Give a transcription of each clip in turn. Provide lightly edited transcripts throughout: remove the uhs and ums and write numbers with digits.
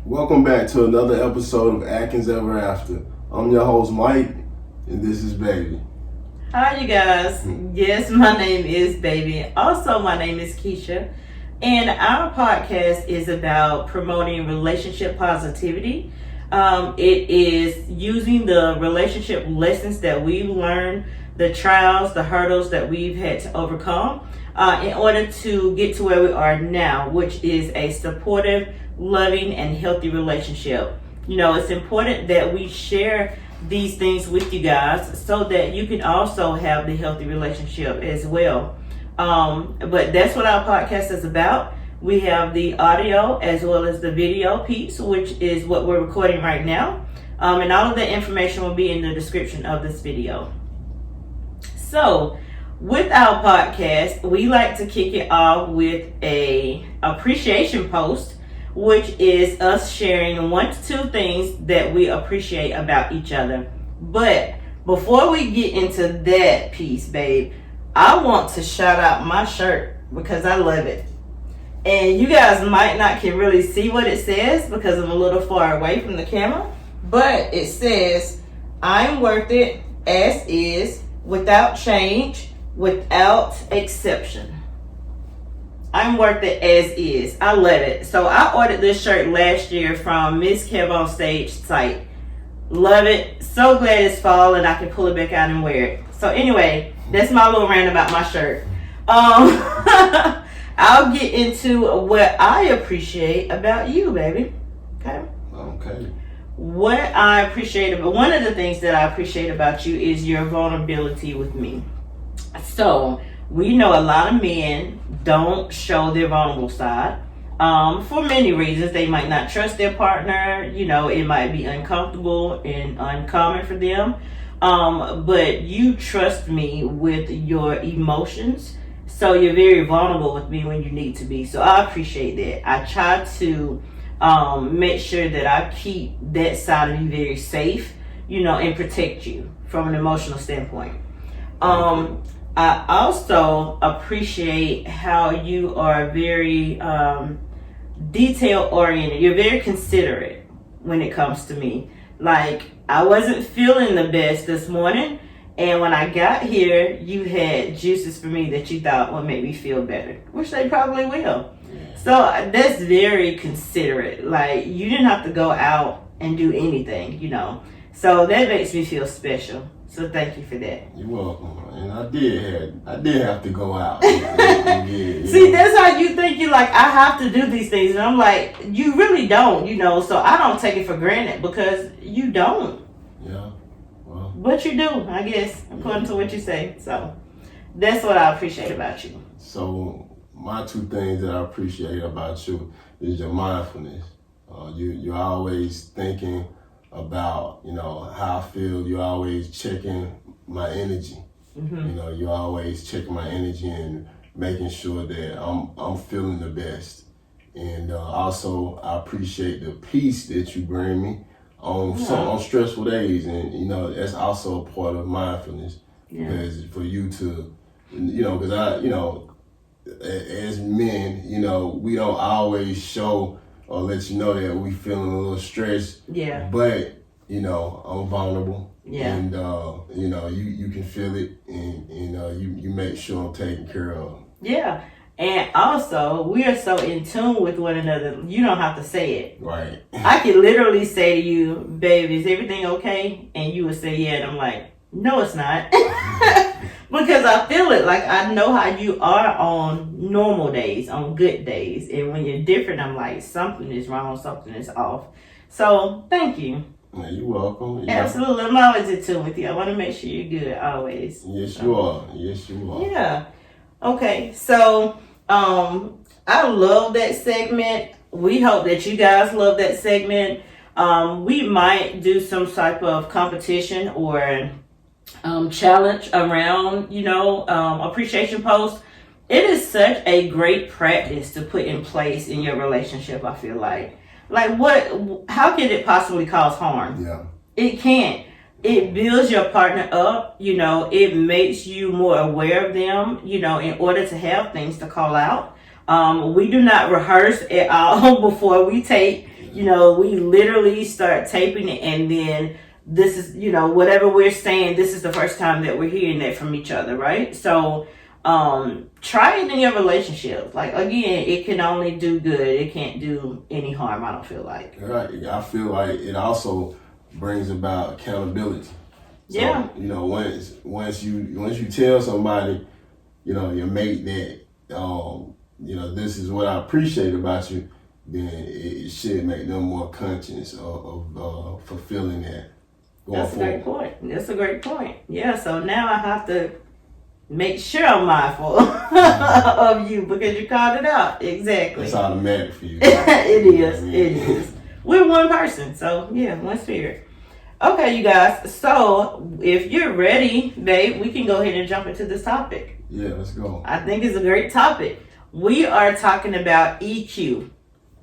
Welcome back to another episode of Atkins Ever After. I'm your host, Mike, and this is Baby. Hi, you guys. Yes, my name is Baby. Also, my name is Kesha. And our podcast is about promoting relationship positivity. It is using the relationship lessons that we've learned, the trials, the hurdles that we've had to overcome in order to get to where we are now, which is a supportive, loving, and healthy relationship. You know, it's important that we share these things with you guys so that you can also have the healthy relationship as well. But that's what our podcast is about. We have the audio as well as the video piece, which is what we're recording right now. And all of the information will be in the description of this video. So, with our podcast, we like to kick it off with a appreciation post, which is us sharing 1 to 2 things that we appreciate about each other. But before we get into that piece, babe, I want to shout out my shirt because I love it. And you guys might not can really see what it says because I'm a little far away from the camera. But it says, I'm worth it as is, without change, without exception. I'm worth it as is. I love it. So I ordered this shirt last year from Miss Kev on Stage site. Love it. So glad it's fall and I can pull it back out and wear it. So anyway, that's my little rant about my shirt. I'll get into what I appreciate about you, baby. Okay? Okay. What I appreciate about, one of the things that I appreciate about you is your vulnerability with me. So, we know a lot of men don't show their vulnerable side. For many reasons. They might not trust their partner. You know, it might be uncomfortable and uncommon for them. But you trust me with your emotions. So you're very vulnerable with me when you need to be. So I appreciate that. I try to make sure that I keep that side of you very safe, you know, and protect you from an emotional standpoint. I also appreciate how you are very detail oriented. You're very considerate when it comes to me. Like, I wasn't feeling the best this morning, and when I got here, you had juices for me that you thought would make me feel better, which they probably will. So that's very considerate. Like, you didn't have to go out and do anything, you know. So that makes me feel special. So thank you for that. You're welcome. And I did have to go out. And See, that's how you think. You're like, I have to do these things. And I'm like, you really don't, you know. So I don't take it for granted because you don't. Yeah. Well. But you do, I guess, according to what you say. So that's what I appreciate about you. So my 2 things that I appreciate about you is your mindfulness. You're always thinking about, you know, how I feel. You're always checking my energy. Mm-hmm. You know, you're always checking my energy and making sure that I'm feeling the best. And also, I appreciate the peace that you bring me on stressful days. And, you know, that's also a part of mindfulness. Yeah. Because for you to, you know, because I, you know, as men, you know, we don't always show or let you know that we feeling a little stressed. Yeah. But, you know, I'm vulnerable. Yeah. And, you know, you can feel it and you make sure I'm taken care of. Yeah. And also, we are so in tune with one another, you don't have to say it. Right. I could literally say to you, babe, is everything okay? And you would say, yeah. And I'm like, no, it's not. Because I feel it. Like, I know how you are on normal days, on good days. And when you're different, I'm like, something is wrong, something is off. So, thank you. Yeah, you're welcome. Yeah. Absolutely. I'm always in tune with you. I want to make sure you're good, always. Yes, you are. Yes, you are. Yeah. Okay, so I love that segment. We hope that you guys love that segment. We might do some type of competition or challenge around, you know, appreciation posts. It is such a great practice to put in place in your relationship, I feel like. Like, how can it possibly cause harm? Yeah. It can't. It builds your partner up, it makes you more aware of them, in order to have things to call out. We do not rehearse at all before we tape. We literally start taping it, and then this is, whatever we're saying, this is the first time that we're hearing that from each other, right? So, try it in your relationship. Like, again, it can only do good. It can't do any harm, I don't feel like. Right. I feel like it also brings about accountability. So, yeah. Once you tell somebody, your mate that, this is what I appreciate about you, then it should make them more conscious of fulfilling that. That's a great point. That's a great point. Yeah. So now I have to make sure I'm mindful of you because you called it out. Exactly. It's automatic for you. It is. It is. We're one person. So, yeah, one spirit. Okay, you guys. So, if you're ready, babe, we can go ahead and jump into this topic. Yeah, let's go. I think it's a great topic. We are talking about EQ.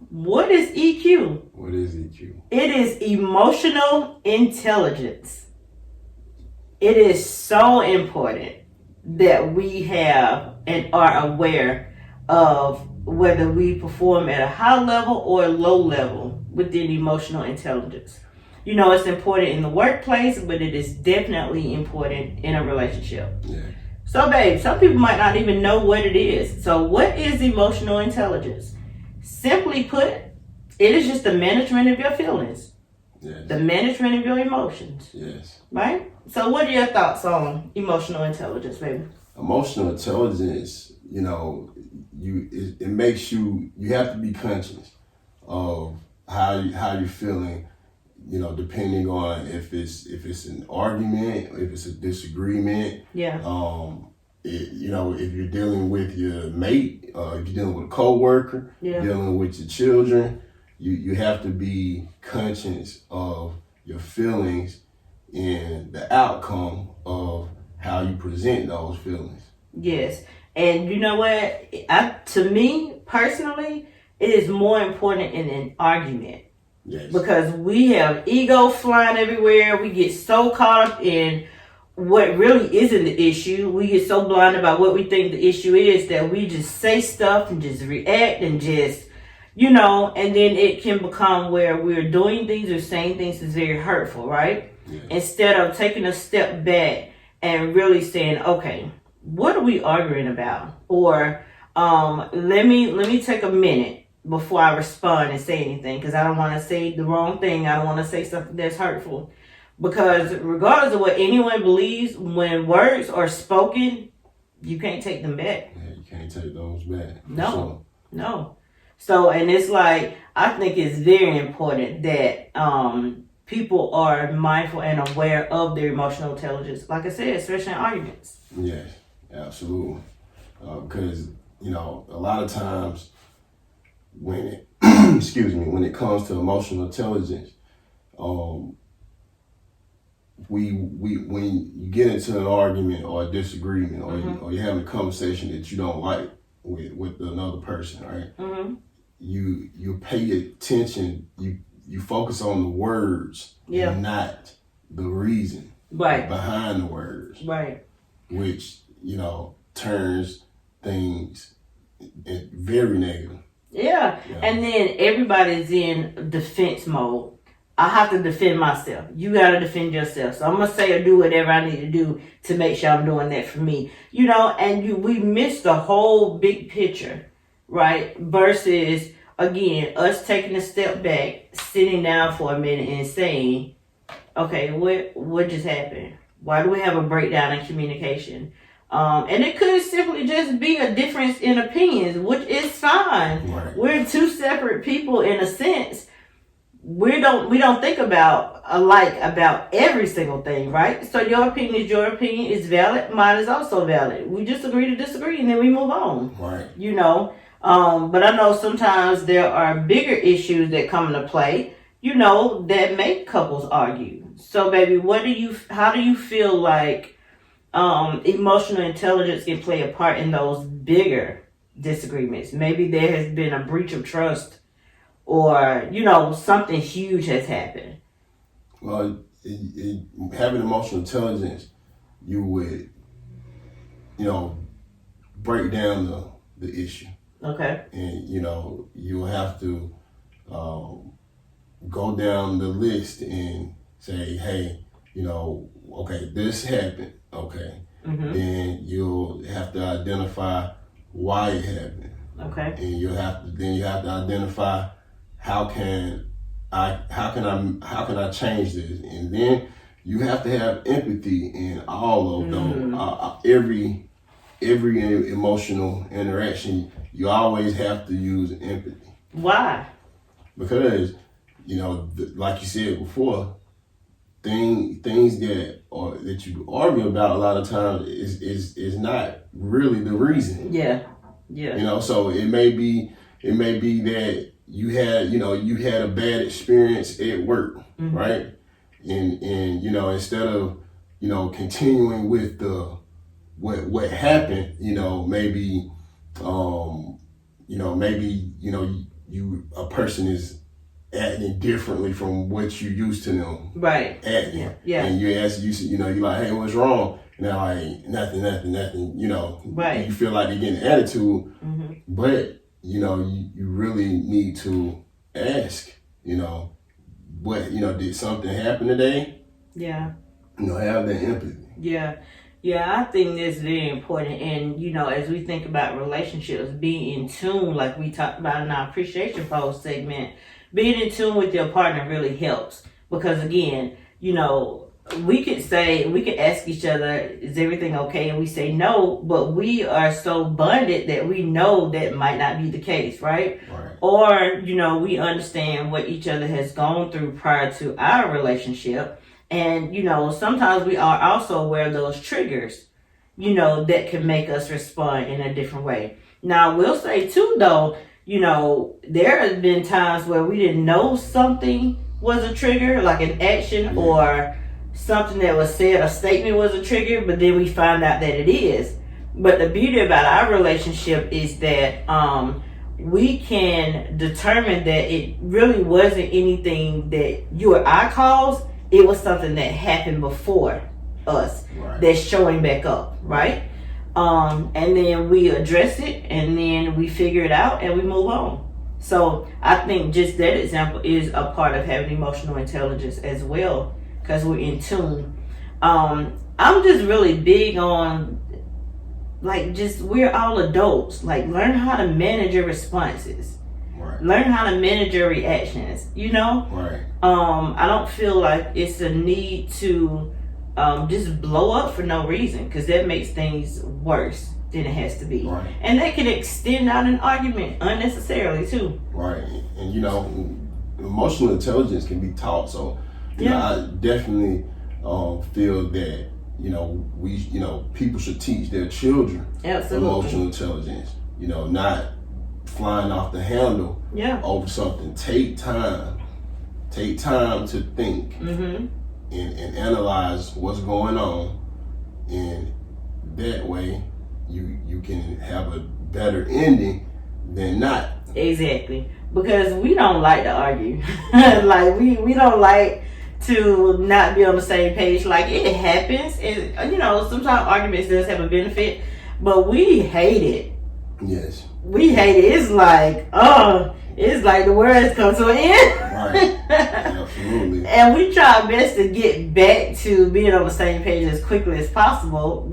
What is EQ? What is EQ? It is emotional intelligence. It is so important that we have and are aware of whether we perform at a high level or a low level within emotional intelligence. It's important in the workplace, but it is definitely important in a relationship. Yeah. So, babe, some people might not even know what it is. So, what is emotional intelligence? Simply put, it is just the management of your feelings. Yes. The management of your emotions. Yes. Right? So what are your thoughts on emotional intelligence, baby? Emotional intelligence, it makes you have to be conscious of how you're feeling, depending on if it's an argument, if it's a disagreement. Yeah. If you're dealing with your mate, if you're dealing with a coworker, dealing with your children, you have to be conscious of your feelings and the outcome of how you present those feelings. Yes. And you know what? To me, personally, it is more important in an argument. Yes. Because we have ego flying everywhere. We get so caught up in what really isn't the issue. We get so blind about what we think the issue is that we just say stuff and just react and just, and then it can become where we're doing things or saying things that's very hurtful, right? Yeah. Instead of taking a step back and really saying, okay, what are we arguing about? Or let me take a minute before I respond and say anything, because I don't want to say the wrong thing. I don't want to say something that's hurtful. Because regardless of what anyone believes, when words are spoken, you can't take them back. Yeah, you can't take those back. No. So, and it's like, I think it's very important that people are mindful and aware of their emotional intelligence. Like I said, especially in arguments. Yes, absolutely. Because, a lot of times when it, when it comes to emotional intelligence, when you get into an argument or a disagreement or you're having a conversation that you don't like with another person, right? Mm-hmm. You pay attention, you focus on the words and not the reason behind the words. Right. Which, turns things very negative. Yeah. And then everybody's in defense mode. I have to defend myself. You got to defend yourself. So I'm going to say or do whatever I need to do to make sure I'm doing that for me. We miss the whole big picture, right? Versus, again, us taking a step back, sitting down for a minute and saying, okay, what just happened? Why do we have a breakdown in communication? And it could simply just be a difference in opinions, which is fine. Right. We're two separate people in a sense. We don't think about alike about every single thing, right? So your opinion is valid. Mine is also valid. We just agree to disagree, and then we move on. Right. But I know sometimes there are bigger issues that come into play, that make couples argue. So, baby, how do you feel like emotional intelligence can play a part in those bigger disagreements? Maybe there has been a breach of trust, or something huge has happened. Well, having emotional intelligence, you would, break down the issue. Okay. And, you'll have to go down the list and say, hey, okay, this happened. Okay. Mm-hmm. Then you'll have to identify why it happened. Okay. And you have to identify how can I change this? And then you have to have empathy in all of those. Every emotional interaction, you always have to use empathy. Why? Because, like you said before, things that you argue about a lot of times is not really the reason. Yeah. So it may be that you had a bad experience at work, mm-hmm. right? And instead of continuing with what happened, maybe a person is acting differently from what you used to them. Right. Acting. Yeah. And you're like, hey, what's wrong? And they're like, nothing, Right. You feel like you're getting an attitude, Mm-hmm. but, you really need to ask, what, did something happen today? Yeah. Have that empathy. Yeah. Yeah, I think that's very important. And, as we think about relationships, being in tune, like we talked about in our appreciation post segment, being in tune with your partner really helps. Because again, we could ask each other, is everything okay? And we say no, but we are so bonded that we know that might not be the case, right? Right. Or, we understand what each other has gone through prior to our relationship. And, sometimes we are also aware of those triggers, that can make us respond in a different way. Now, I will say too, though, there has been times where we didn't know something was a trigger, like an action or something that was said, a statement was a trigger, but then we find out that it is. But the beauty about our relationship is that we can determine that it really wasn't anything that you or I caused. It was something that happened before us that's showing back up, right? And then we address it, and then we figure it out, and we move on. So I think just that example is a part of having emotional intelligence as well, because we're in tune. I'm just really big on, we're all adults. Learn how to manage your responses. Right. Learn how to manage your reactions, Right. I don't feel like it's a need to just blow up for no reason, because that makes things worse than it has to be. Right. And that can extend out an argument unnecessarily too. Right. And emotional intelligence can be taught. So I definitely feel that people should teach their children emotional intelligence. Not flying off the handle over something. Take time to think Mm-hmm. and analyze what's going on, and that way you can have a better ending than not. Exactly. Because we don't like to argue. we don't like to not be on the same page. It happens, and sometimes arguments does have a benefit, but we hate it. Yes. We hate it. It's like the world has come to an end. Right. Absolutely. And we try our best to get back to being on the same page as quickly as possible,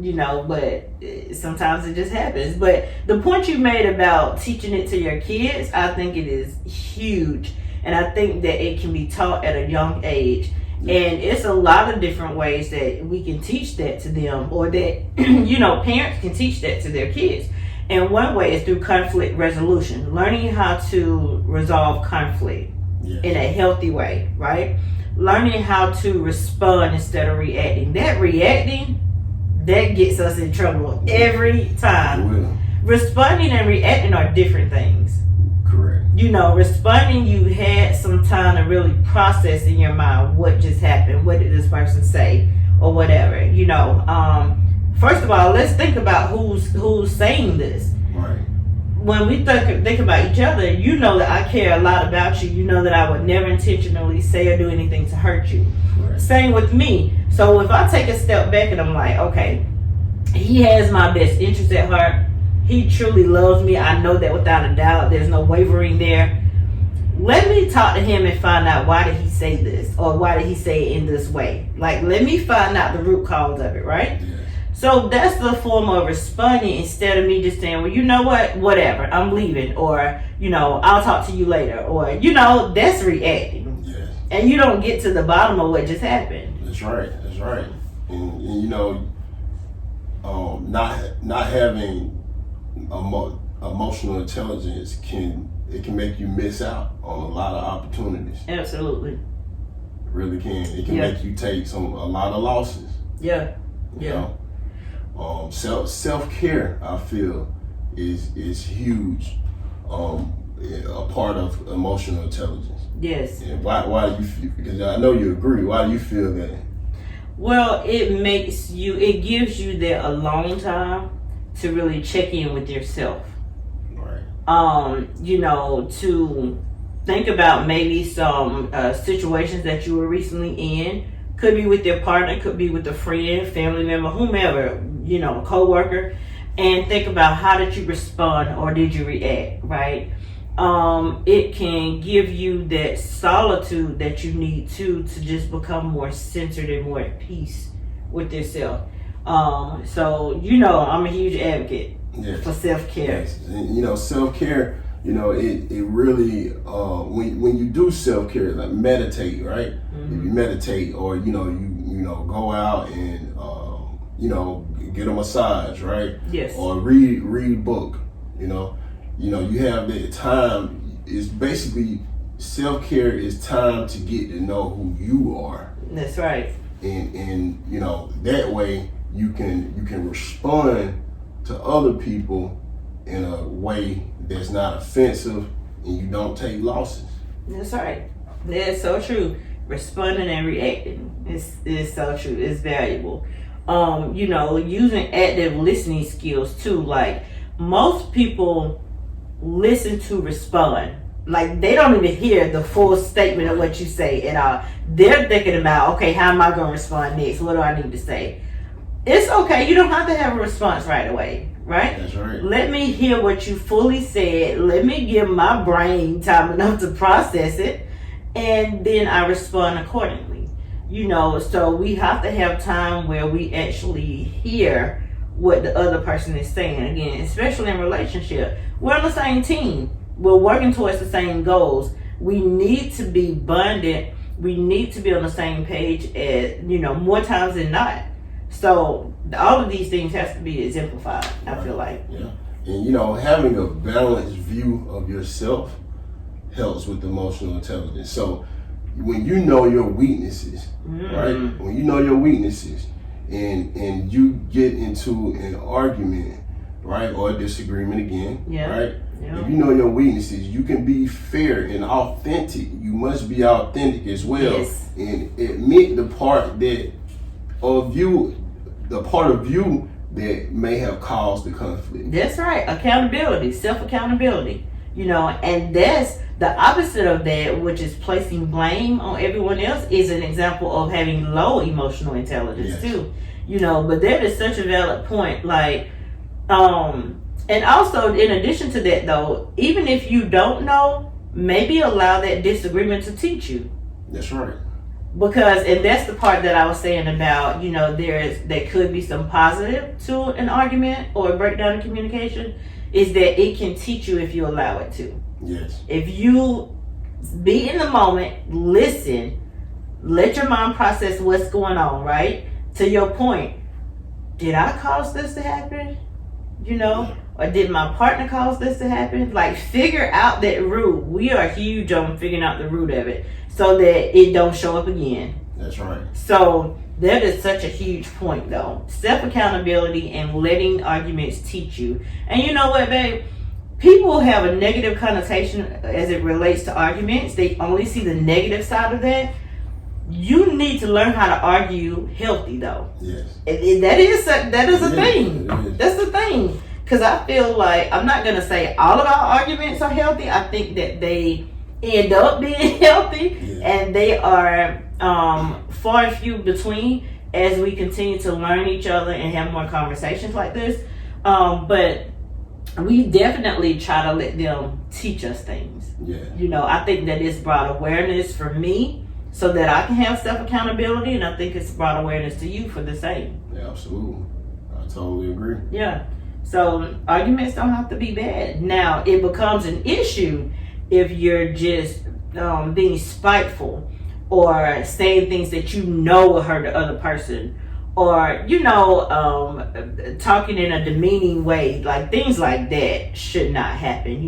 but sometimes it just happens. But the point you made about teaching it to your kids, I think it is huge. And I think that it can be taught at a young age. Yeah. And it's a lot of different ways that we can teach that to them, or that, parents can teach that to their kids. And one way is through conflict resolution, learning how to resolve conflict in a healthy way, right? Learning how to respond instead of reacting. That gets us in trouble every time. Responding and reacting are different things. Correct. Responding, you had some time to really process in your mind what just happened, what did this person say, or whatever. First of all, let's think about who's saying this. Right. when we think about each other, you know that I care a lot about you. You know that I would never intentionally say or do anything to hurt you. Right. Same with me. So if I take a step back and I'm like, okay, he has my best interest at heart. He truly loves me. I know that without a doubt. There's no wavering there. Let me talk to him and find out, why did he say this, or why did he say it in this way? Like, let me find out the root cause of it, right? Yeah. So that's the form of responding, instead of me just saying, well, you know what, whatever, I'm leaving, or, you know, I'll talk to you later, or, you know, that's reacting. Yes. And you don't get to the bottom of what just happened. That's right. That's right. And you know, not having emotional intelligence can make you miss out on a lot of opportunities. Absolutely. It really can. It can Yeah. make you take a lot of losses. Yeah. You Yeah. know? Self-care, I feel, is huge. A part of emotional intelligence. Yes. And why do you feel? Because I know you agree. Why do you feel that? Well, it gives you that alone time to really check in with yourself. Right. You know, to think about maybe some situations that you were recently in. Could be with your partner, could be with a friend, family member, whomever, you know, a co-worker, and think about, how did you respond or did you react, right? It can give you that solitude that you need to just become more centered and more at peace with yourself. So, you know, I'm a huge advocate for self-care. Yes. And, you know, self-care, you know, it really, when you do self-care, like meditate, right? Mm-hmm. If you meditate, or, you know, go out and, you know, get a massage, right? Yes. Or read a book, you know, you have that time. It's basically, self-care is time to get to know who you are. That's right. And you know, that way you can respond to other people in a way that's not offensive, and you don't take losses. That's right. That's so true. Responding and reacting is so true. It's valuable. You know, using active listening skills too. Like, most people listen to respond. Like, they don't even hear the full statement of what you say at all. They're thinking about, okay, how am I going to respond next? What do I need to say? It's okay. You don't have to have a response right away, right? That's right. Let me hear what you fully said. Let me give my brain time enough to process it, and then I respond accordingly. You know, so we have to have time where we actually hear what the other person is saying. Again, especially in relationship, we're on the same team. We're working towards the same goals. We need to be bonded. We need to be on the same page, at, you know, more times than not. So all of these things have to be exemplified, I feel like. Yeah. And, you know, having a balanced view of yourself helps with emotional intelligence. So when you know your weaknesses, right? When you know your weaknesses, and you get into an argument, right, or a disagreement again, right? Yeah. If you know your weaknesses, you can be fair and authentic. You must be authentic as well, and admit the part of you that may have caused the conflict. That's right. Accountability, self-accountability. You know, and that's the opposite of that, which is placing blame on everyone else, is an example of having low emotional intelligence too. You know, but that is such a valid point. Like, and also, in addition to that though, even if you don't know, maybe allow that disagreement to teach you. That's right. Because, and that's the part that I was saying about, you know, there could be some positive to an argument or a breakdown in communication, is that it can teach you if you allow it to. Yes. If you be in the moment, listen, let your mind process what's going on, right? To your point, did I cause this to happen? You know, or did my partner cause this to happen? Like, figure out that root. We are huge on figuring out the root of it so that it don't show up again. That's right. So that is such a huge point though. Self-accountability and letting arguments teach you. And you know what, babe? People have a negative connotation as it relates to arguments. They only see the negative side of that. You need to learn how to argue healthy though. Yes. That is a thing. It is. That's the thing. because I feel like, I'm not going to say all of our arguments are healthy. I think that they end up being healthy, and they are far and few between as we continue to learn each other and have more conversations like this. But we definitely try to let them teach us things. Yeah. I think that it's brought awareness for me so that I can have self-accountability, and I think it's brought awareness to you for the same. Yeah, absolutely. I totally agree. Yeah. So arguments don't have to be bad. Now, it becomes an issue if you're just being spiteful or saying things that will hurt the other person, or talking in a demeaning way. Like, things like that should not happen.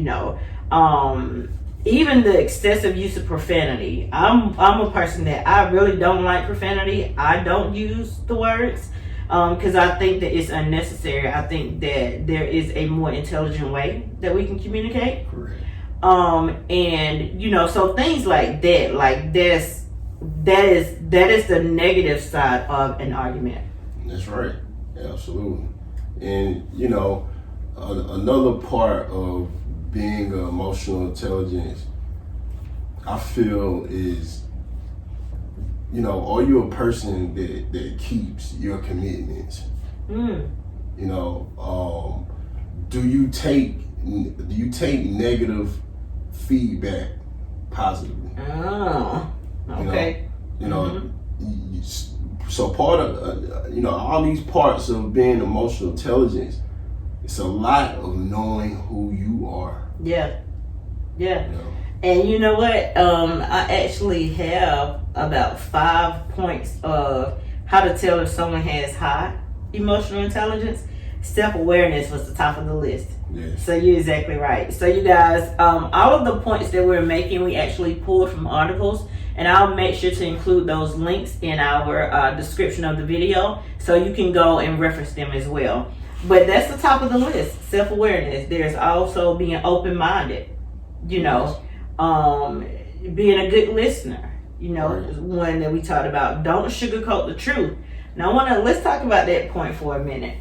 Even the excessive use of profanity. I'm a person that I really don't like profanity. I don't use the words because I think that it's unnecessary. I think that there is a more intelligent way that we can communicate. Correct. And so things like that, like that is the negative side of an argument. That's right. Absolutely. And another part of being emotional intelligence, I feel, is are you a person that keeps your commitments? Do you take negative feedback positively? Oh, okay. So part of all these parts of being emotional intelligence, it's a lot of knowing who you are. Yeah. And you know what? I actually have about 5 points of how to tell if someone has high emotional intelligence. Self-awareness was the top of the list. Yes. So you're exactly right. So you guys, all of the points that we're making, we actually pulled from articles, and I'll make sure to include those links in our description of the video, so you can go and reference them as well. But that's the top of the list, self-awareness. There's also being open-minded, being a good listener, Right. One that we talked about. Don't sugarcoat the truth. Now, let's talk about that point for a minute.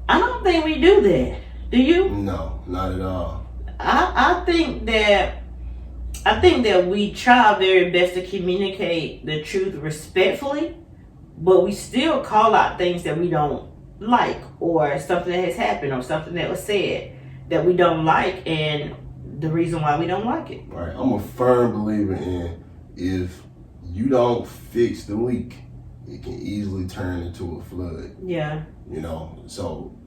I don't think we do that. Do you? No, not at all. I think that we try our very best to communicate the truth respectfully, but we still call out things that we don't like, or something that has happened, or something that was said that we don't like, and the reason why we don't like it. Right. I'm a firm believer in, if you don't fix the leak, it can easily turn into a flood. Yeah. So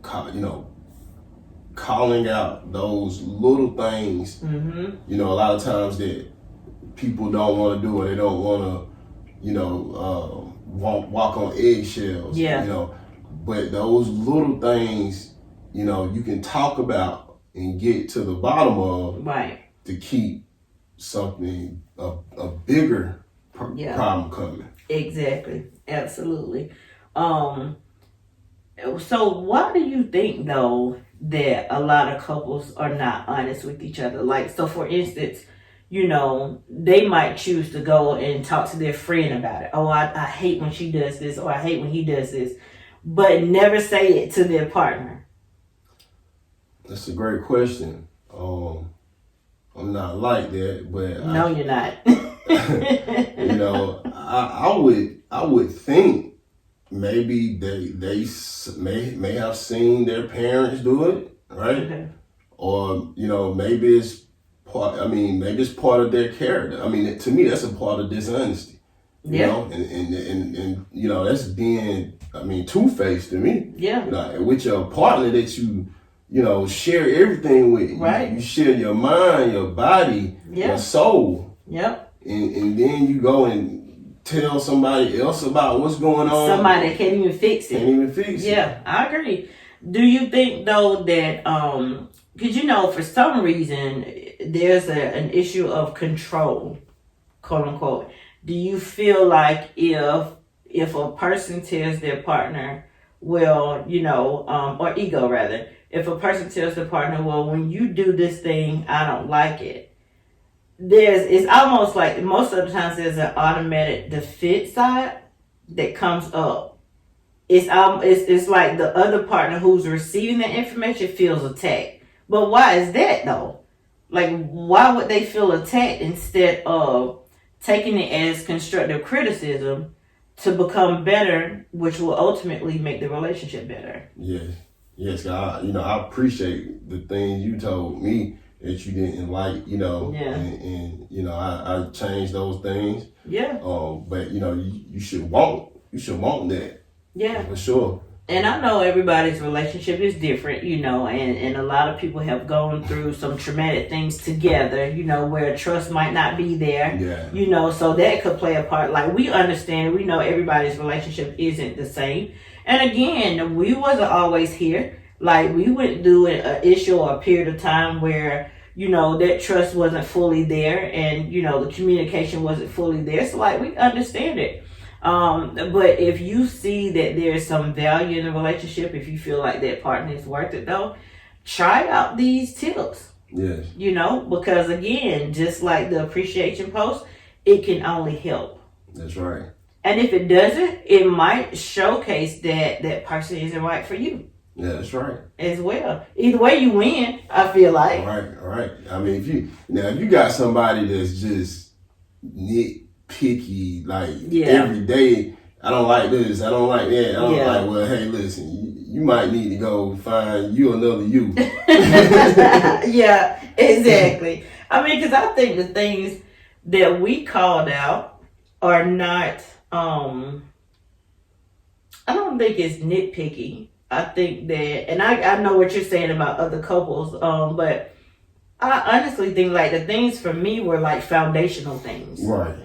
calling out those little things, Mm-hmm. a lot of times that people don't want to do, or they don't want to, walk on eggshells. Yeah. But those little things, you can talk about and get to the bottom of, Right. to keep something, a bigger problem coming. Exactly. Absolutely. So why do you think, though, that a lot of couples are not honest with each other? Like, so for instance, they might choose to go and talk to their friend about it. Oh, I hate when she does this, or I hate when he does this, but never say it to their partner. That's a great question. I'm not like that, but No, you're not. I would think maybe they may have seen their parents do it, right? Okay. Or maybe it's part of their character. To me, that's a part of dishonesty. And that's being two-faced to me. Yeah. With your partner that you share everything with. Right. You share your mind, your body, your soul. Yep. And then you go and tell somebody else about what's going on. Somebody that can't even fix it. it. Yeah, I agree. Do you think, though, that because for some reason there's an issue of control, quote unquote. Do you feel like if a person tells their partner, or ego rather, if a person tells their partner, well, when you do this thing, I don't like it, it's almost like most of the times there's an automatic defense side that comes up it's like the other partner who's receiving that information feels attacked. But why is that though? Like, why would they feel attacked instead of taking it as constructive criticism to become better, which will ultimately make the relationship better? Yes. I appreciate the things you told me that you didn't like, and I changed those things. Yeah. But you should want that. Yeah. For sure. And I know everybody's relationship is different, and a lot of people have gone through some traumatic things together, where trust might not be there. Yeah. So that could play a part. Like, we understand, we know everybody's relationship isn't the same. And again, we wasn't always here. Like, we went through an issue or a period of time where, that trust wasn't fully there and, the communication wasn't fully there. So, like, we understand it. But if you see that there's some value in the relationship, if you feel like that partner is worth it though, try out these tips. Yes. Because again, just like the appreciation post, it can only help. That's right. And if it doesn't, it might showcase that person isn't right for you. Yeah, that's right. As well. Either way you win, I feel like. All right. I mean, if you got somebody that's just nitpicky, like every day, I don't like this, I don't like that, I don't like, well, hey, listen, you might need to go find you another you. Yeah, exactly. I mean, because I think the things that we called out are not, I don't think it's nitpicky. I think that, and I know what you're saying about other couples, but I honestly think like the things for me were like foundational things. Right.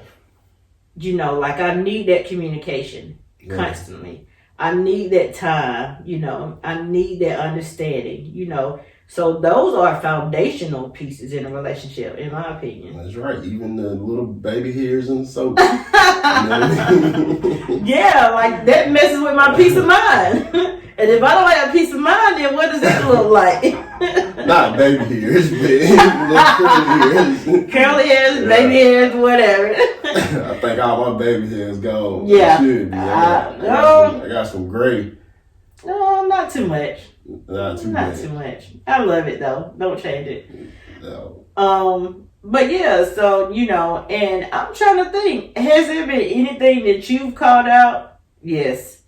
Like I need that communication constantly. I need that time, I need that understanding, So those are foundational pieces in a relationship, in my opinion. That's right. Even the little baby hairs and soap. Yeah, like that messes with my peace of mind. And if I don't have a peace of mind, then what does it look like? Not baby hairs, but curly hairs, baby hairs, whatever. I think all my baby hairs gone. Yeah. I got some gray. No, not too much. Not too much. I love it though. Don't change it. No. But yeah, so and I'm trying to think. Has there been anything that you've called out? Yes.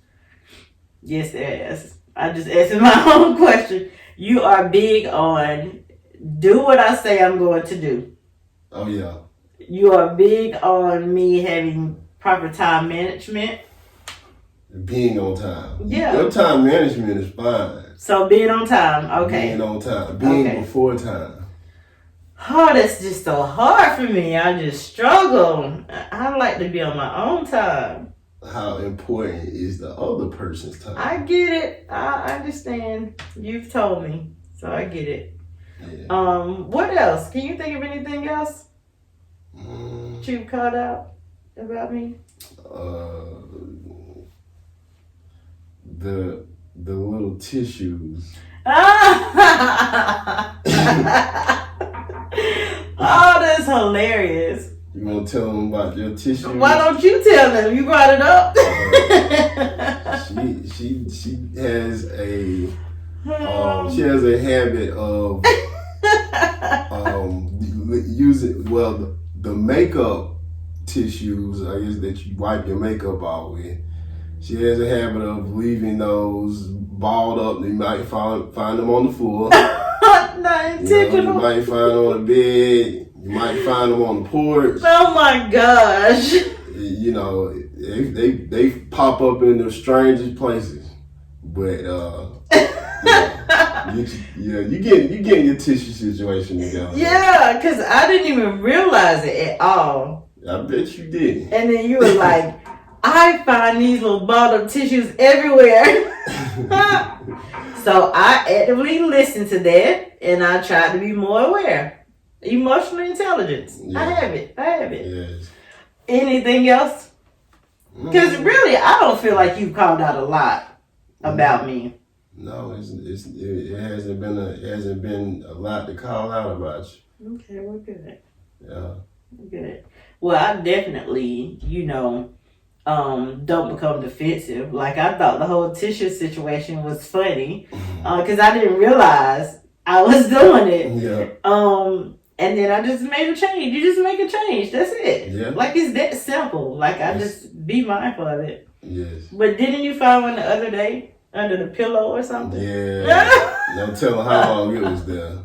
Yes, there has. I'm just asking my own question. You are big on do what I say I'm going to do. Oh, yeah. You are big on me having proper time management. Being on time. Yeah. Your time management is fine. So being on time, okay. Being on time. Being before time. Oh, that's just so hard for me. I just struggle. I like to be on my own time. How important is the other person's time? I get it. I understand. You've told me, so I get it. Yeah. What else? Can you think of anything else that you've called out about me? The little tissues. Oh, that's hilarious. You want to tell them about your tissues? Why don't you tell them? You brought it up. She has a habit of using the makeup tissues, I guess, that you wipe your makeup off with. She has a habit of leaving those balled up. You might find them on the floor. Not intentional. You might find them on the bed. You might find them on the porch. Oh my gosh. They pop up in the strangest places. But you getting your tissue situation together. Yeah, because I didn't even realize it at all. I bet you didn't. And then you were like, I find these little balled up tissues everywhere. So I actively listened to that and I tried to be more aware. Emotional intelligence. Yeah. I have it. Yes. Anything else? Because really, I don't feel like you've called out a lot about me. No, it hasn't been a lot to call out about you. Okay, we're good. Yeah. We're good. Well, I definitely, don't become defensive. Like, I thought the whole tissue situation was funny because I didn't realize I was doing it. Yeah. And then I just made a change. You just make a change. That's it. Yeah. Like, it's that simple. Like, I just be mindful of it. Yes. But didn't you find one the other day under the pillow or something? Yeah. No telling how long it was there.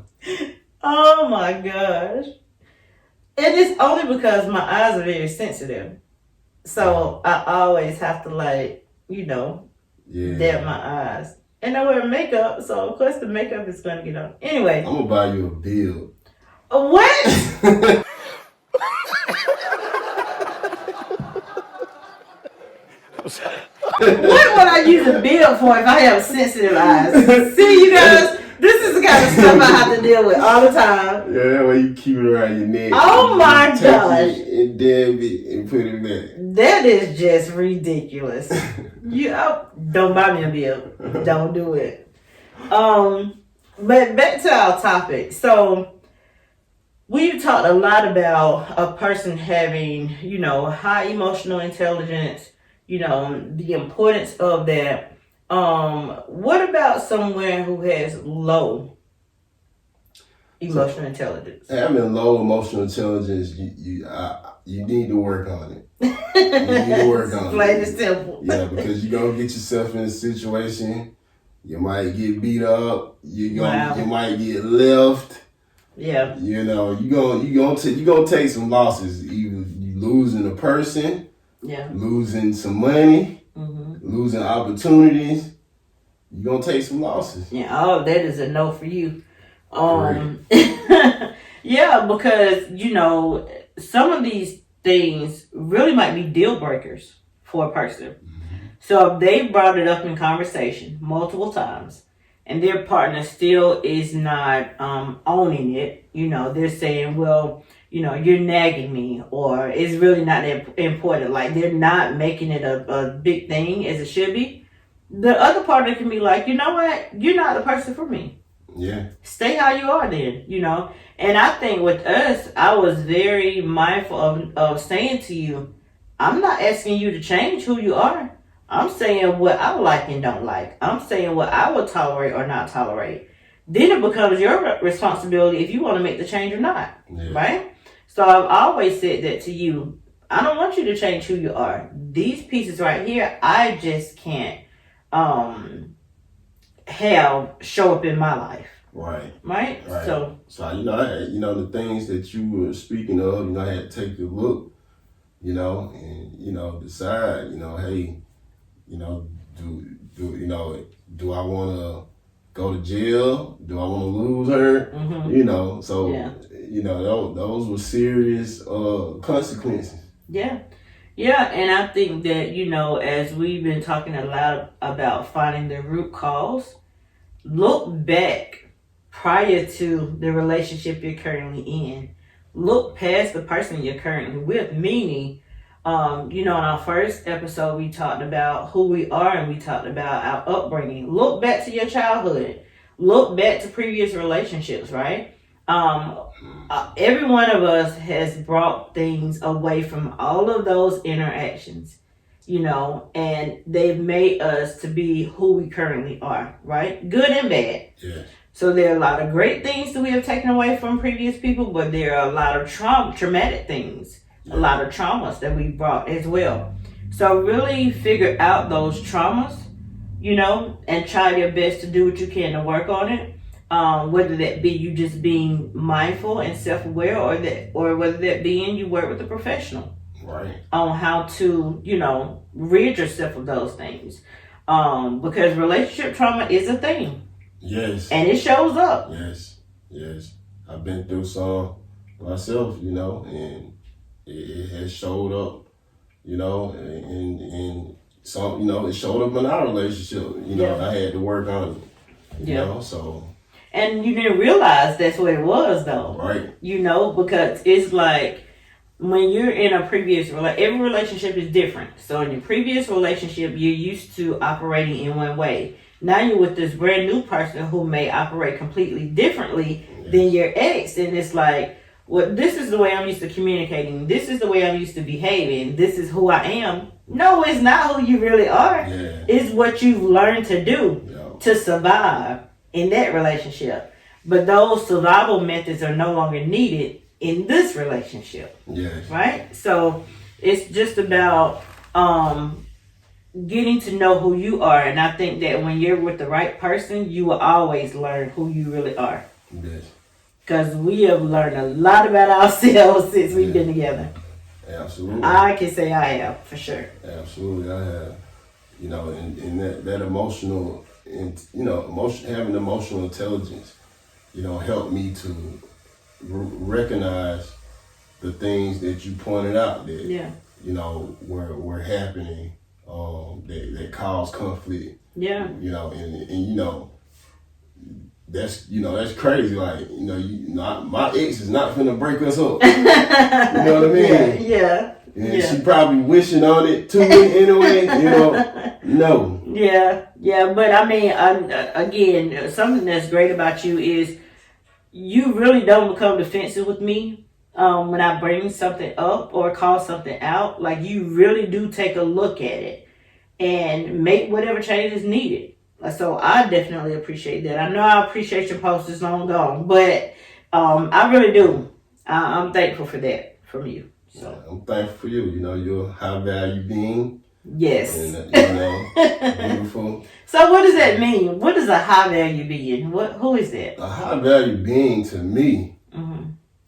Oh my gosh. And it's only because my eyes are very sensitive. So I always have to, like, dab my eyes. And I wear makeup, so of course the makeup is going to get on. Anyway. I'm going to buy you a bill. What? What would I use a bill for if I have sensitive eyes? See, you guys, this is the kind of stuff I have to deal with all the time. Yeah, that way you keep it around your neck. Oh my gosh. And dab it and put it back. That is just ridiculous. Don't buy me a bill. Don't do it. But back to our topic. So we've talked a lot about a person having, high emotional intelligence, the importance of that. What about someone who has low emotional intelligence? Having low emotional intelligence, you need to work on it. You need to work on it. Plain and simple. Yeah, because you're going to get yourself in a situation, you might get beat up, you might get left. Yeah. You're gonna take some losses. Either you losing a person, losing some money, losing opportunities. You're gonna take some losses. Yeah, all of that is a no for you. Yeah, because some of these things really might be deal breakers for a person. So if they brought it up in conversation multiple times and their partner still is not owning it, they're saying, well, you're nagging me, or it's really not that important. Like, they're not making it a big thing as it should be. The other partner can be like, you know what? You're not the person for me. Yeah. Stay how you are then, And I think with us, I was very mindful of saying to you, I'm not asking you to change who you are. I'm saying what I like and don't like. I'm saying what I will tolerate or not tolerate. Then it becomes your responsibility if you want to make the change or not. Yeah. Right? So I've always said that to you. I don't want you to change who you are. These pieces right here, I just can't have show up in my life. Right? So the things that you were speaking of, I had to take a look, and decide, hey, do I want to go to jail? Do I want to lose her? Those were serious consequences. Yeah. Yeah, and I think that, as we've been talking a lot about finding the root cause, look back prior to the relationship you're currently in. Look past the person you're currently with, meaning, in our first episode, we talked about who we are and we talked about our upbringing. Look back to your childhood. Look back to previous relationships, right? Every one of us has brought things away from all of those interactions, and they've made us to be who we currently are, right? Good and bad. Yeah. So there are a lot of great things that we have taken away from previous people, but there are a lot of traumatic things, a lot of traumas that we brought as well. So really figure out those traumas, and try your best to do what you can to work on it. Whether that be you just being mindful and self-aware, or whether that being you work with a professional, right, on how to, rid yourself of those things. Because relationship trauma is a thing. Yes. And it shows up. Yes. I've been through some myself, and it has showed up, and some, it showed up in our relationship. I had to work on it. So. And you didn't realize that's what it was, though. Right. Because it's like when you're in a previous every relationship is different. So in your previous relationship, you're used to operating in one way. Now you're with this brand new person who may operate completely differently than your ex, and it's like, well, this is the way I'm used to communicating. This is the way I'm used to behaving. This is who I am. No, it's not who you really are. Yeah. It's what you've learned to do Yeah. to survive in that relationship. But those survival methods are no longer needed in this relationship. Yes. Right? So it's just about getting to know who you are. And I think that when you're with the right person, you will always learn who you really are. Yes. Because we have learned a lot about ourselves since we've been together. Absolutely. I can say I have, for sure. Absolutely, I have. You know, and that emotional, having emotional intelligence, helped me to recognize the things that you pointed out that, were happening, that cause conflict. Yeah. And that's crazy. Like, my ex is not finna break us up. You know what I mean? Yeah. And she probably wishing on it too anyway, no. Yeah, but I mean, again, something that's great about you is you really don't become defensive with me when I bring something up or call something out. Like, you really do take a look at it and make whatever change is needed. So I definitely appreciate that. I know I appreciate your posts is long gone, but I really do. I'm thankful for that from you. So I'm thankful for you. You're a high value being. Yes. And, beautiful. So what does that mean? What is a high value being? Who is that? A high value being to me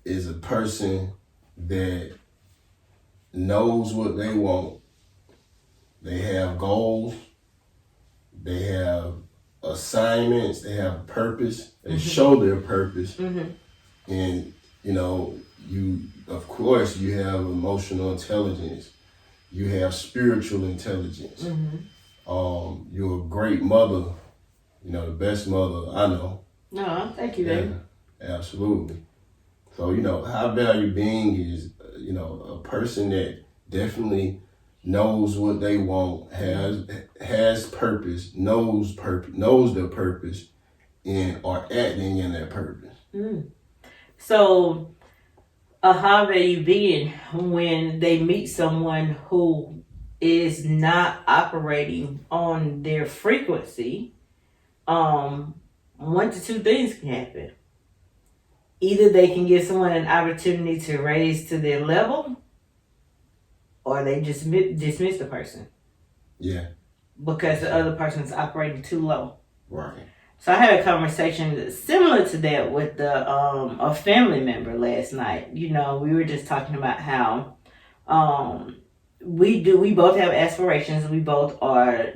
is a person that knows what they want. They have goals. They have assignments. They have purpose. They show their purpose. And, of course, you have emotional intelligence. You have spiritual intelligence. You're a great mother. The best mother I know. No, thank you, baby. Yeah, absolutely. So, high value being is, a person that definitely knows what they want, has purpose, knows their purpose, and are acting in their purpose. So, a high value being, when they meet someone who is not operating on their frequency, one to two things can happen. Either they can give someone an opportunity to raise to their level, or they just dismiss the person. Yeah. Because the other person's operating too low. Right. So I had a conversation similar to that with a family member last night. We were just talking about how we both have aspirations. We both are,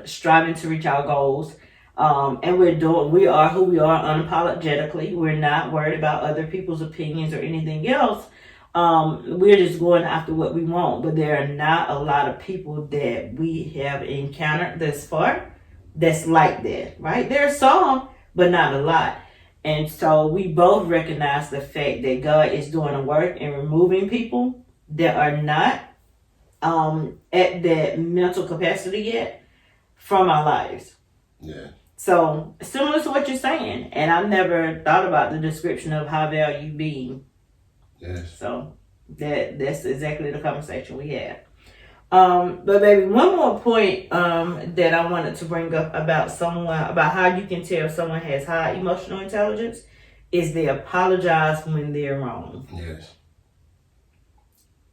striving to reach our goals. And we are who we are unapologetically. We're not worried about other people's opinions or anything else. We're just going after what we want. But there are not a lot of people that we have encountered thus far that's like that, right? There are some, but not a lot. And so we both recognize the fact that God is doing a work and removing people that are not at that mental capacity yet from our lives. Yeah. So similar to what you're saying, and I've never thought about the description of high value being. Yes. So that's exactly the conversation we had. But baby, one more point that I wanted to bring up about how you can tell if someone has high emotional intelligence is they apologize when they're wrong. Yes.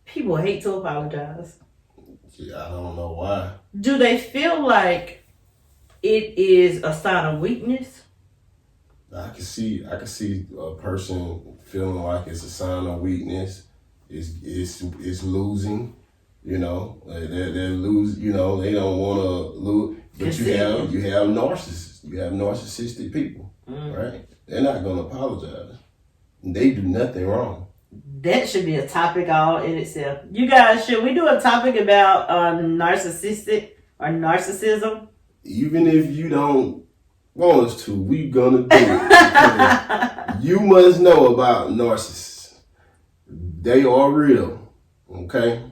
People hate to apologize. Yeah, I don't know why. Do they feel like it is a sign of weakness? I can see a person feeling like it's a sign of weakness. It's losing. They're lose. They don't want to lose. But you have narcissists. You have narcissistic people, right? They're not going to apologize. They do nothing wrong. That should be a topic all in itself. You guys, should we do a topic about narcissistic or narcissism? Even if you don't want us to, we're gonna do it. You must know about narcissists. They are real. Okay.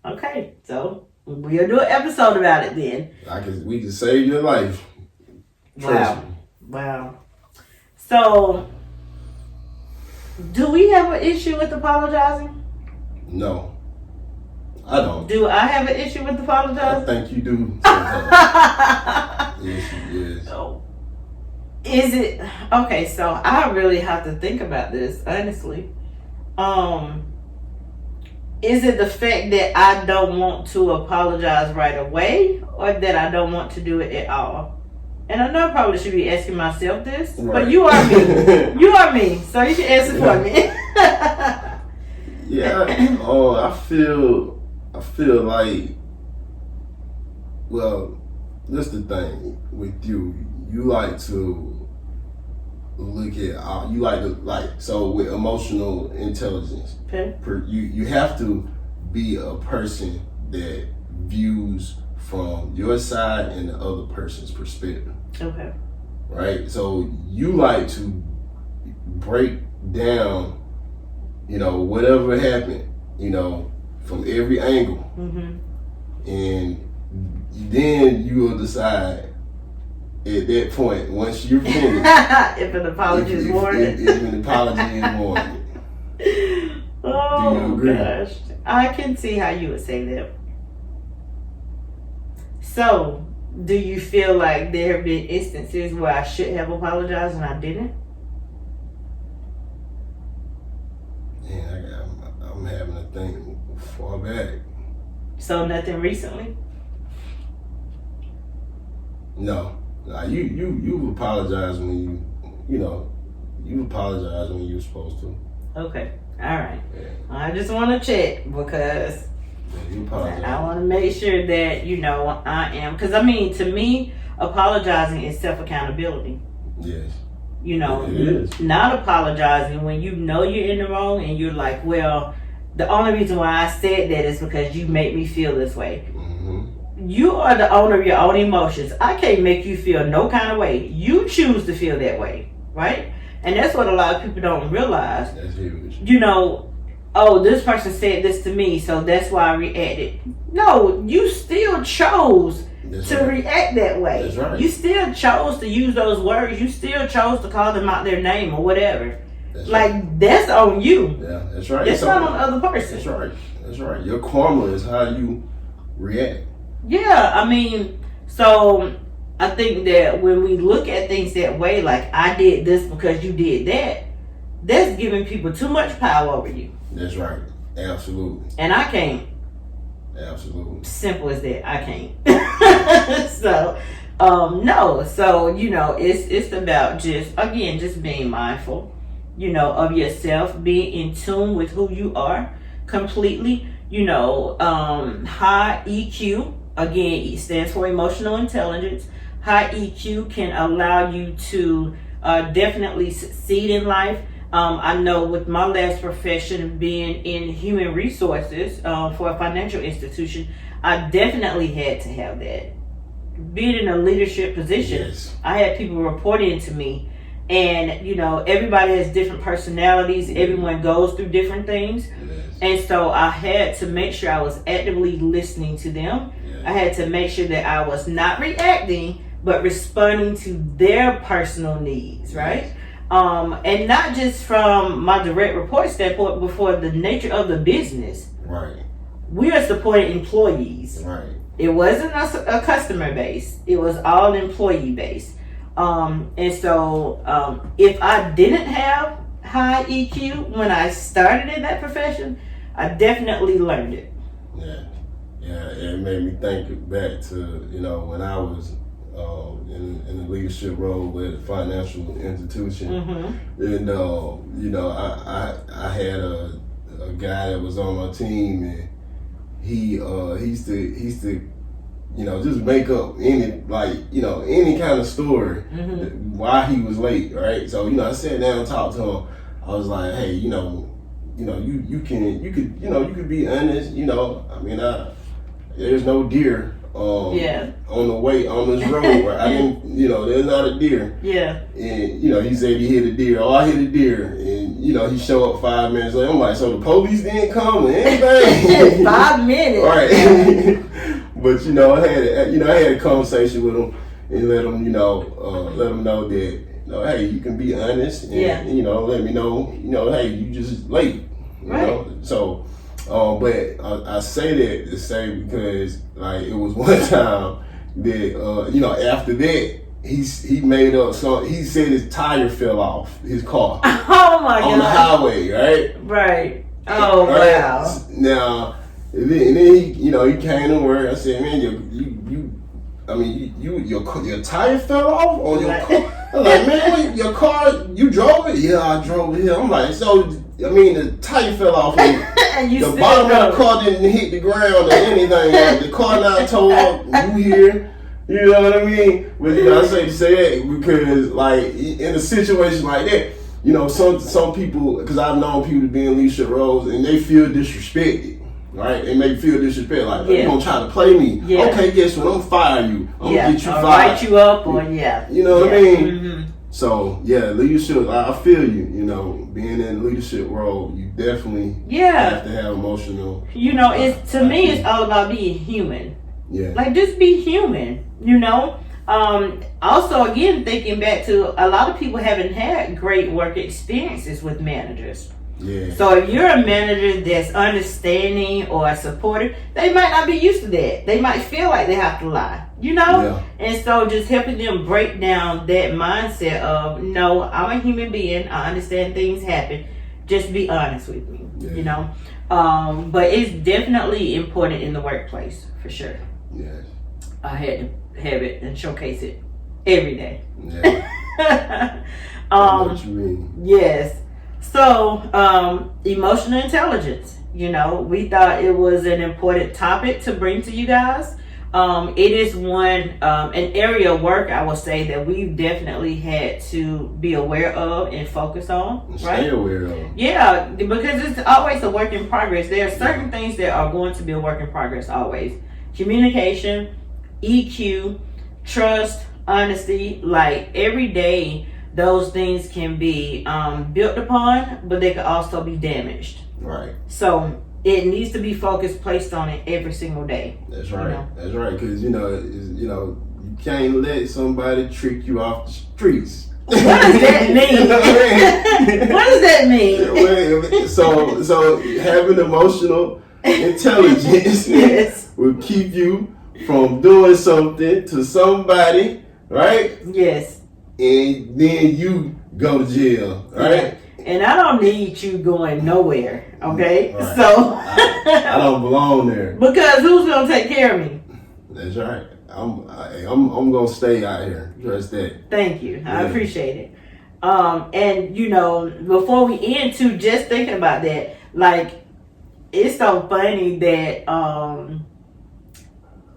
Okay, so we'll do an episode about it then. We can save your life. Trust me. Wow. So, do we have an issue with apologizing? No. I don't. Do I have an issue with I apologizing? think you do. Yes. Oh. Is it okay? So I really have to think about this honestly. Is it the fact that I don't want to apologize right away, or that I don't want to do it at all? And I know I probably should be asking myself this, but you are me. You are me, so you can answer for me. Yeah. I feel like, well, that's the thing with you. You like to look at, you like so with emotional intelligence. Okay. You have to be a person that views from your side and the other person's perspective. Okay. Right? So you like to break down, whatever happened, from every angle. Mm-hmm. And then you will decide at that point, once you're finished, if an apology is warranted. If an apology is warranted. Oh, do you agree? Gosh. I can see how you would say that. So, do you feel like there have been instances where I should have apologized and I didn't? Man, I'm having a thing far back. So nothing recently? No. You apologize when you apologize when you're supposed to. Okay. All right. Yeah. I just want to check because You apologize. I want to make sure that, I am. Because, to me, apologizing is self-accountability. Yes. It is. Not apologizing when you know you're in the wrong and you're like, well, the only reason why I said that is because you made me feel this way. Mm-hmm. You are the owner of your own emotions. I can't make you feel no kind of way. You choose to feel that way, right? And that's what a lot of people don't realize. That's huge. Oh, this person said this to me, so that's why I reacted. No, you still chose to react that way. That's right. You still chose to use those words. You still chose to call them out their name or whatever. That's on you. Yeah, that's right. That's not on the other person. That's right. That's right. Your karma is how you react. Yeah, so I think that when we look at things that way, like I did this because you did that, that's giving people too much power over you. That's right. Absolutely. And I can't. Absolutely. Simple as that. I can't. So, no. So, it's about just being mindful, of yourself, being in tune with who you are completely, high EQ. Again, it stands for emotional intelligence. High EQ can allow you to definitely succeed in life. I know with my last profession being in human resources for a financial institution, I definitely had to have that. Being in a leadership position, yes. I had people reporting to me, and everybody has different personalities. Everyone goes through different things, Yes. and so I had to make sure I was actively listening to them. Yes. I had to make sure that I was not reacting, but responding to their personal needs, right? Yes. And not just from my direct report standpoint, but for the nature of the business. Right. We are supporting employees. Right. It wasn't a customer base. It was all employee base. And so if I didn't have high EQ when I started in that profession, I definitely learned it. Yeah. Yeah. It made me think back to, when I was in a leadership role at a financial institution. Mm-hmm. And, I had a guy that was on my team, and he used to just make up any kind of story Mm-hmm. why he was late, right? So, I sat down and talked to him. I was like, hey, you could be honest, there's no deer on the way on this road, right? I didn't, there's not a deer. Yeah. And, he said he hit a deer. Oh, I hit a deer. And, he showed up 5 minutes later. I'm like, so the police didn't come or anything? 5 minutes. Right. But, I had a conversation with him and let him know that, hey, you can be honest and, let me know, hey, you just late. You Right. know? So, But I say that to say because like it was one time that after that he made up he said his tire fell off his car Oh my God. on the highway, right? Right. Oh right? wow. Now and then he came to work. I said, man, your tire fell off on your car. I'm like, man, your car, you drove it? Yeah, I drove it here. I'm like, so the tire fell off and the bottom of the car didn't hit the ground or anything. Like, the car not towed up. You here? You know what I mean? But I say that because like in a situation like that, some people, because I've known people to be in leadership roles and they feel disrespected. Right? They may feel disrespect, like, you're going to try to play me. Yeah. Okay, guess what? I'm going to fire you. I'm going to get you fired. Write you up or, You know what I mean? Mm-hmm. So, leadership, I feel you, being in a leadership role, you definitely have to have emotional. To me, it's all about being human. Yeah. Like, just be human, Also, again, thinking back to a lot of people haven't had great work experiences with managers. Yeah. So if you're a manager that's understanding or supportive, they might not be used to that. They might feel like they have to lie, Yeah. And so just helping them break down that mindset of, no, I'm a human being. I understand things happen. Just be honest with me, But it's definitely important in the workplace, for sure. Yes. I had to have it and showcase it every day. Yeah. I know what you mean. Yes. So, emotional intelligence, we thought it was an important topic to bring to you guys. It is an area of work, I will say, that we've definitely had to be aware of and focus on. And right? Stay aware of. Yeah, because it's always a work in progress. There are certain things that are going to be a work in progress always. Communication, EQ, trust, honesty, like every day. Those things can be built upon, but they can also be damaged. Right. So it needs to be placed on it every single day. That's right. That's right. Because you can't let somebody trick you off the streets. What does that mean? What does that mean? So having emotional intelligence will keep you from doing something to somebody, right? Yes. And then you go to jail, right? And I don't need you going nowhere, okay? Right. So I don't belong there. Because who's gonna take care of me? That's right. I'm gonna stay out here. Trust that. Thank you. I appreciate it. And before we end too, just thinking about that, like it's so funny that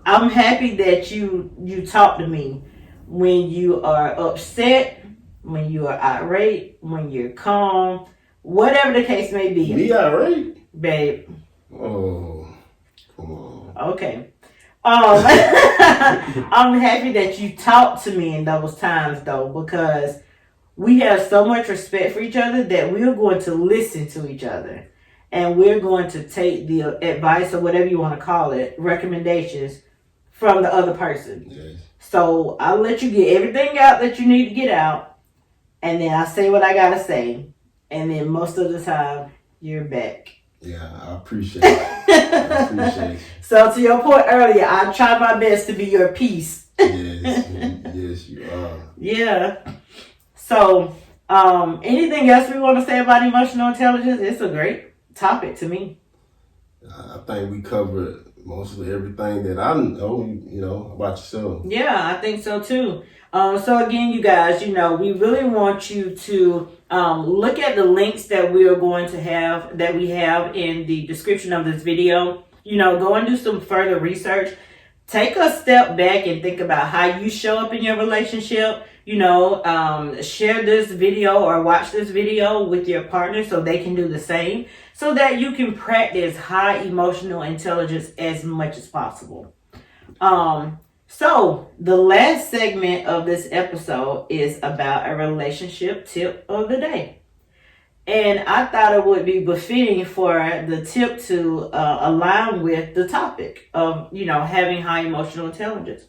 I'm happy that you talk to me when you are upset, when you are irate, when you're calm, whatever the case may be. Be irate? Babe. Oh, come on. Okay. I'm happy that you talk to me in those times though, because we have so much respect for each other that we're going to listen to each other. And we're going to take the advice or whatever you want to call it, recommendations from the other person. Yes. So I'll let you get everything out that you need to get out, and then I say what I gotta say, and then most of the time you're back. Yeah, I appreciate it. So to your point earlier, I try my best to be your peace. Yes, you are. Yeah. So, anything else we want to say about emotional intelligence? It's a great topic to me. I think we covered mostly everything that I know, about yourself. Yeah, I think so too. So again, you guys, we really want you to look at the links that we are going to have, that we have in the description of this video. Go and do some further research. Take a step back and think about how you show up in your relationship. Share this video or watch this video with your partner so they can do the same, so that you can practice high emotional intelligence as much as possible. So the last segment of this episode is about a relationship tip of the day. And I thought it would be befitting for the tip to align with the topic of, having high emotional intelligence.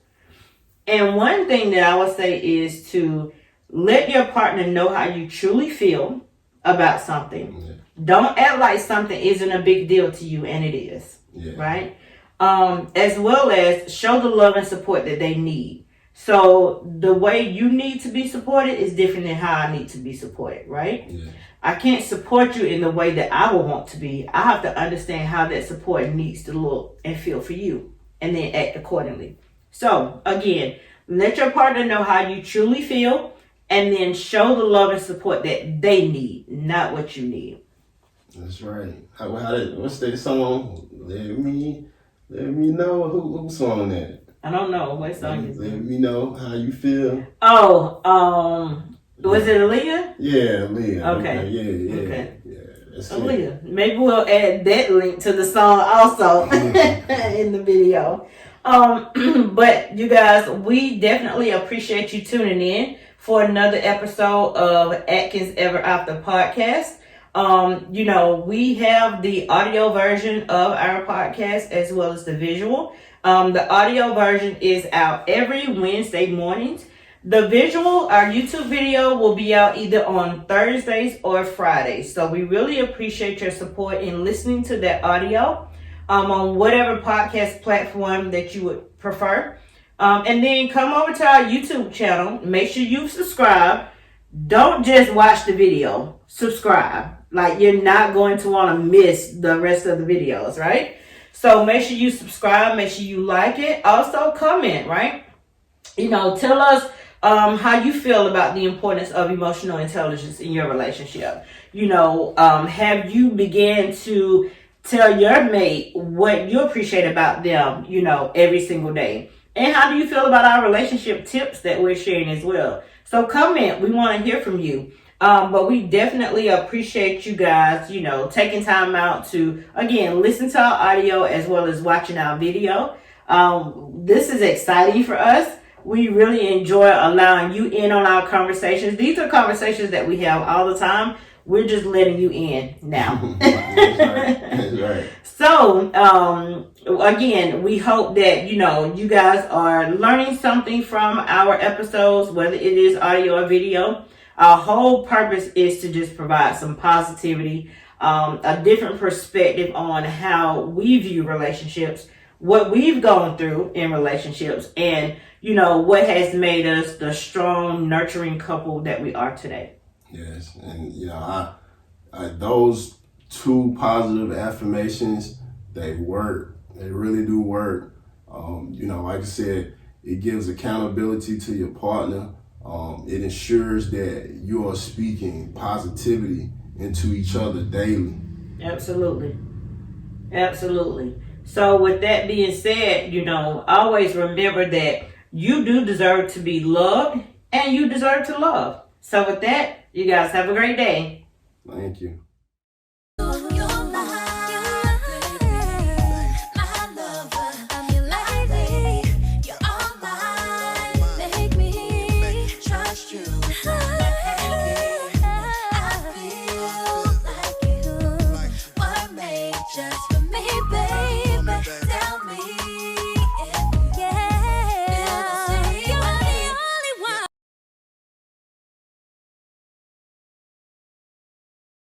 And one thing that I would say is to let your partner know how you truly feel about something. Don't act like something isn't a big deal to you, and it is. Yeah. Right? As well as show the love and support that they need. So the way you need to be supported is different than how I need to be supported, right? Yeah. I can't support you in the way that I would want to be. I have to understand how that support needs to look and feel for you, and then act accordingly. So again, let your partner know how you truly feel, and then show the love and support that they need, not what you need. That's right. What's that song? Let me know who song that. I don't know what song is Let it. me know how you feel. Oh, was it Aaliyah? Yeah, Aaliyah. Okay. Yeah. Okay. Yeah. That's Aaliyah. Maybe we'll add that link to the song also in the video. But you guys, we definitely appreciate you tuning in for another episode of Atkins Ever After podcast. We have the audio version of our podcast as well as the visual. The audio version is out every Wednesday mornings. The visual, our YouTube video, will be out either on Thursdays or Fridays. So we really appreciate your support in listening to that audio on whatever podcast platform that you would prefer. And then come over to our YouTube channel. Make sure you subscribe. Don't just watch the video. Subscribe. Like, you're not going to want to miss the rest of the videos, right? So make sure you subscribe. Make sure you like it. Also comment, right? Tell us how you feel about the importance of emotional intelligence in your relationship. Have you began to tell your mate what you appreciate about them, every single day? And how do you feel about our relationship tips that we're sharing as well? So comment. We want to hear from you. But we definitely appreciate you guys, taking time out to, again, listen to our audio as well as watching our video. This is exciting for us. We really enjoy allowing you in on our conversations. These are conversations that we have all the time. We're just letting you in now. That's right. So, again, we hope that, you guys are learning something from our episodes, whether it is audio or video. Our whole purpose is to just provide some positivity, a different perspective on how we view relationships, what we've gone through in relationships, and, what has made us the strong, nurturing couple that we are today. Yes, and I those two positive affirmations, they work. They really do work. Like I said, it gives accountability to your partner. It ensures that you are speaking positivity into each other daily. Absolutely. So with that being said, always remember that you do deserve to be loved and you deserve to love. So with that, you guys have a great day. Thank you.